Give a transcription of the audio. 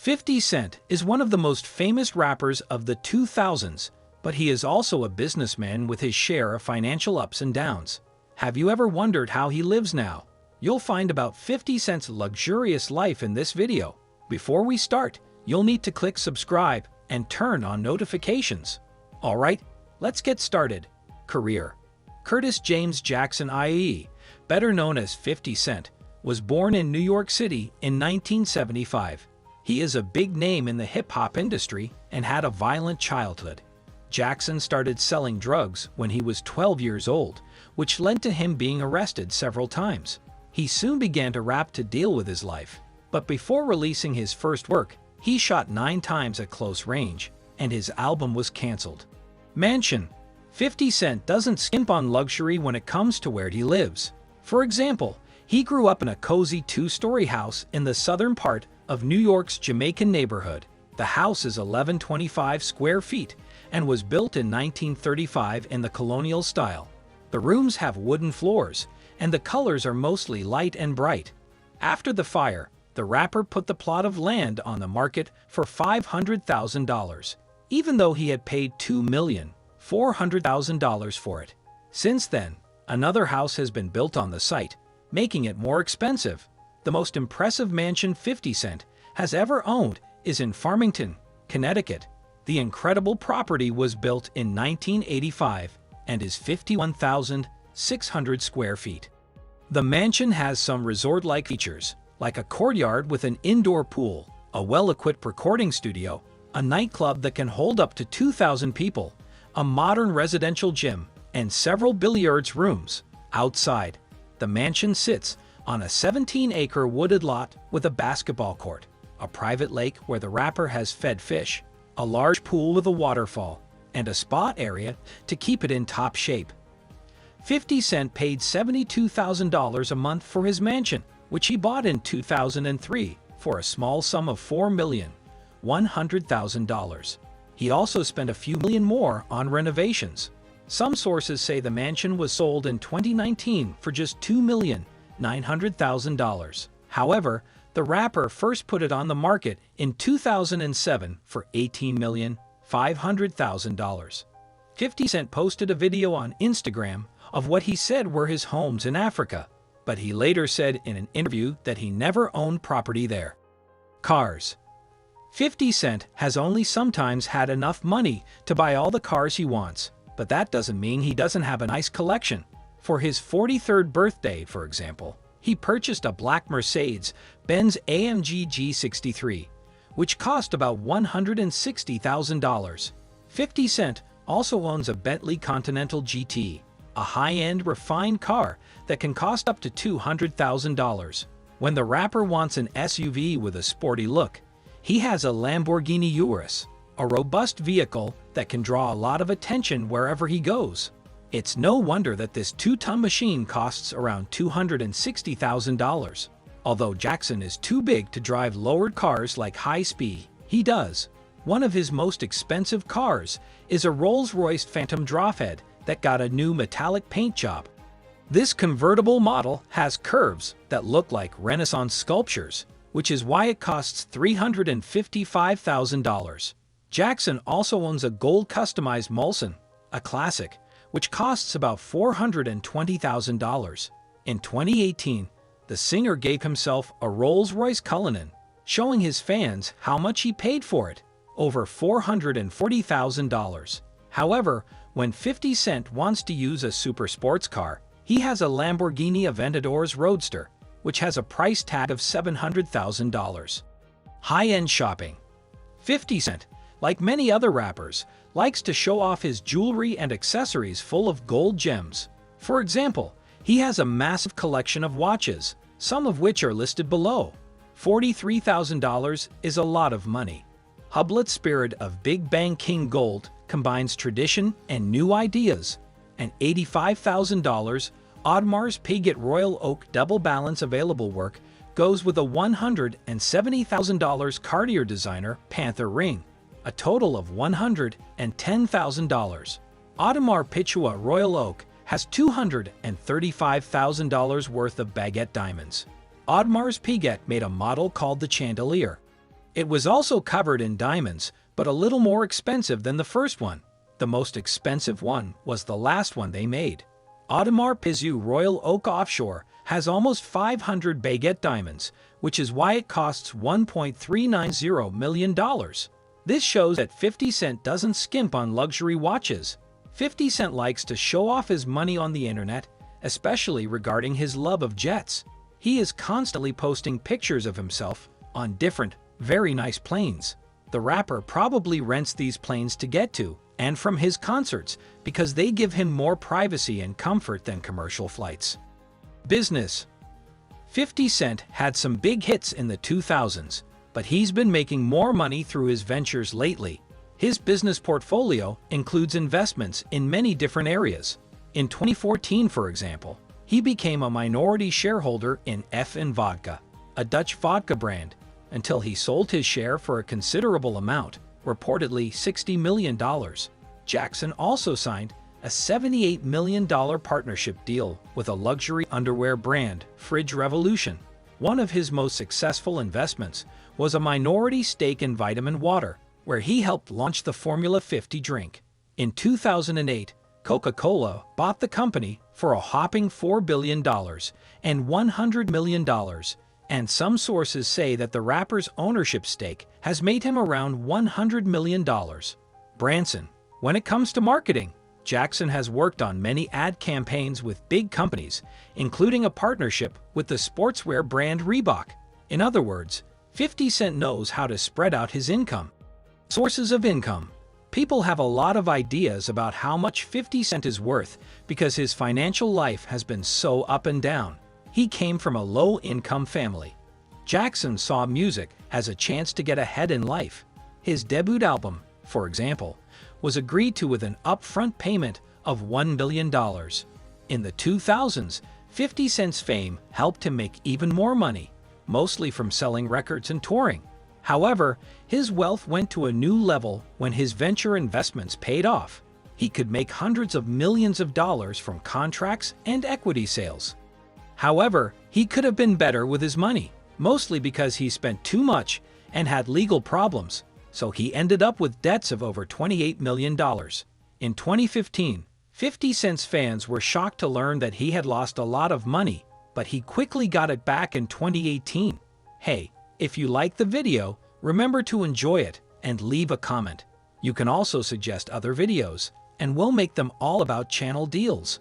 50 Cent is one of the most famous rappers of the 2000s, but he is also a businessman with his share of financial ups and downs. Have you ever wondered how he lives now? You'll find about 50 Cent's luxurious life in this video. Before we start, you'll need to click subscribe and turn on notifications. Alright, let's get started. Career. Curtis James Jackson IE, better known as 50 Cent, was born in New York City in 1975. He is a big name in the hip-hop industry and had a violent childhood. Jackson started selling drugs when he was 12 years old, which led to him being arrested several times. He soon began to rap to deal with his life, but before releasing his first work, he shot 9 times at close range, and his album was canceled. Mansion. 50 Cent doesn't skimp on luxury when it comes to where he lives. For example, he grew up in a cozy 2-story house in the southern part of New York's Jamaican neighborhood. The house is 1125 square feet and was built in 1935 in the colonial style. The rooms have wooden floors, and the colors are mostly light and bright. After the fire, the rapper put the plot of land on the market for $500,000, even though he had paid $2,400,000 for it. Since then, another house has been built on the site, making it more expensive. The most impressive mansion 50 Cent has ever owned is in Farmington, Connecticut. The incredible property was built in 1985 and is 51,600 square feet. The mansion has some resort-like features, like a courtyard with an indoor pool, a well-equipped recording studio, a nightclub that can hold up to 2,000 people, a modern residential gym, and several billiards rooms. Outside, the mansion sits on a 17-acre wooded lot with a basketball court, a private lake where the rapper has fed fish, a large pool with a waterfall, and a spa area to keep it in top shape. 50 Cent paid $72,000 a month for his mansion, which he bought in 2003 for a small sum of $4,100,000. He also spent a few million more on renovations. Some sources say the mansion was sold in 2019 for just $2,900,000. However, the rapper first put it on the market in 2007 for $18,500,000. 50 Cent posted a video on Instagram of what he said were his homes in Africa, but he later said in an interview that he never owned property there. Cars. 50 Cent has only sometimes had enough money to buy all the cars he wants, but that doesn't mean he doesn't have a nice collection. For his 43rd birthday, for example, he purchased a black Mercedes-Benz AMG G63, which cost about $160,000. 50 Cent also owns a Bentley Continental GT, a high-end refined car that can cost up to $200,000. When the rapper wants an SUV with a sporty look, he has a Lamborghini Urus, a robust vehicle that can draw a lot of attention wherever he goes. It's no wonder that this 2-ton machine costs around $260,000. Although Jackson is too big to drive lowered cars like high-speed, he does. One of his most expensive cars is a Rolls-Royce Phantom Drophead that got a new metallic paint job. This convertible model has curves that look like Renaissance sculptures, which is why it costs $355,000. Jackson also owns a gold customized Mulsanne, a classic, which costs about $420,000. In 2018, the singer gave himself a Rolls-Royce Cullinan, showing his fans how much he paid for it, over $440,000. However, when 50 Cent wants to use a super sports car, he has a Lamborghini Aventador Roadster, which has a price tag of $700,000. High-end shopping. 50 Cent, like many other rappers, likes to show off his jewelry and accessories full of gold gems. For example, he has a massive collection of watches, some of which are listed below. $43,000 is a lot of money. Hublet's spirit of Big Bang King Gold combines tradition and new ideas. And $85,000 Audemars Piguet Royal Oak Double Balance available work goes with a $170,000 Cartier designer Panther ring, a total of $110,000. Audemars Piguet Royal Oak has $235,000 worth of baguette diamonds. Audemars Piguet made a model called the Chandelier. It was also covered in diamonds, but a little more expensive than the first one. The most expensive one was the last one they made. Audemars Piguet Royal Oak Offshore has almost 500 baguette diamonds, which is why it costs $1.390 million. This shows that 50 Cent doesn't skimp on luxury watches. 50 Cent likes to show off his money on the internet, especially regarding his love of jets. He is constantly posting pictures of himself on different, very nice planes. The rapper probably rents these planes to get to and from his concerts because they give him more privacy and comfort than commercial flights. Business. 50 Cent had some big hits in the 2000s, but he's been making more money through his ventures lately. His business portfolio includes investments in many different areas. In 2014, for example, he became a minority shareholder in F&V Vodka, a Dutch vodka brand, until he sold his share for a considerable amount, reportedly $60 million. Jackson also signed a $78 million partnership deal with a luxury underwear brand, Fridge Revolution. One of his most successful investments was a minority stake in Vitamin Water, where he helped launch the Formula 50 drink. In 2008, Coca-Cola bought the company for a whopping $4 billion and $100 million, and some sources say that the rapper's ownership stake has made him around $100 million. Branson. When it comes to marketing, Jackson has worked on many ad campaigns with big companies, including a partnership with the sportswear brand Reebok. In other words, 50 Cent knows how to spread out his income. Sources of income. People have a lot of ideas about how much 50 Cent is worth because his financial life has been so up and down. He came from a low-income family. Jackson saw music as a chance to get ahead in life. His debut album, for example, was agreed to with an upfront payment of $1 million. In the 2000s, 50 Cent's fame helped him make even more money, mostly from selling records and touring. However, his wealth went to a new level when his venture investments paid off. He could make hundreds of millions of dollars from contracts and equity sales. However, he could have been better with his money, mostly because he spent too much and had legal problems, so he ended up with debts of over $28 million. In 2015, 50 Cent's fans were shocked to learn that he had lost a lot of money, but he quickly got it back in 2018. Hey, if you liked the video, remember to enjoy it and leave a comment. You can also suggest other videos, and we'll make them all about channel deals.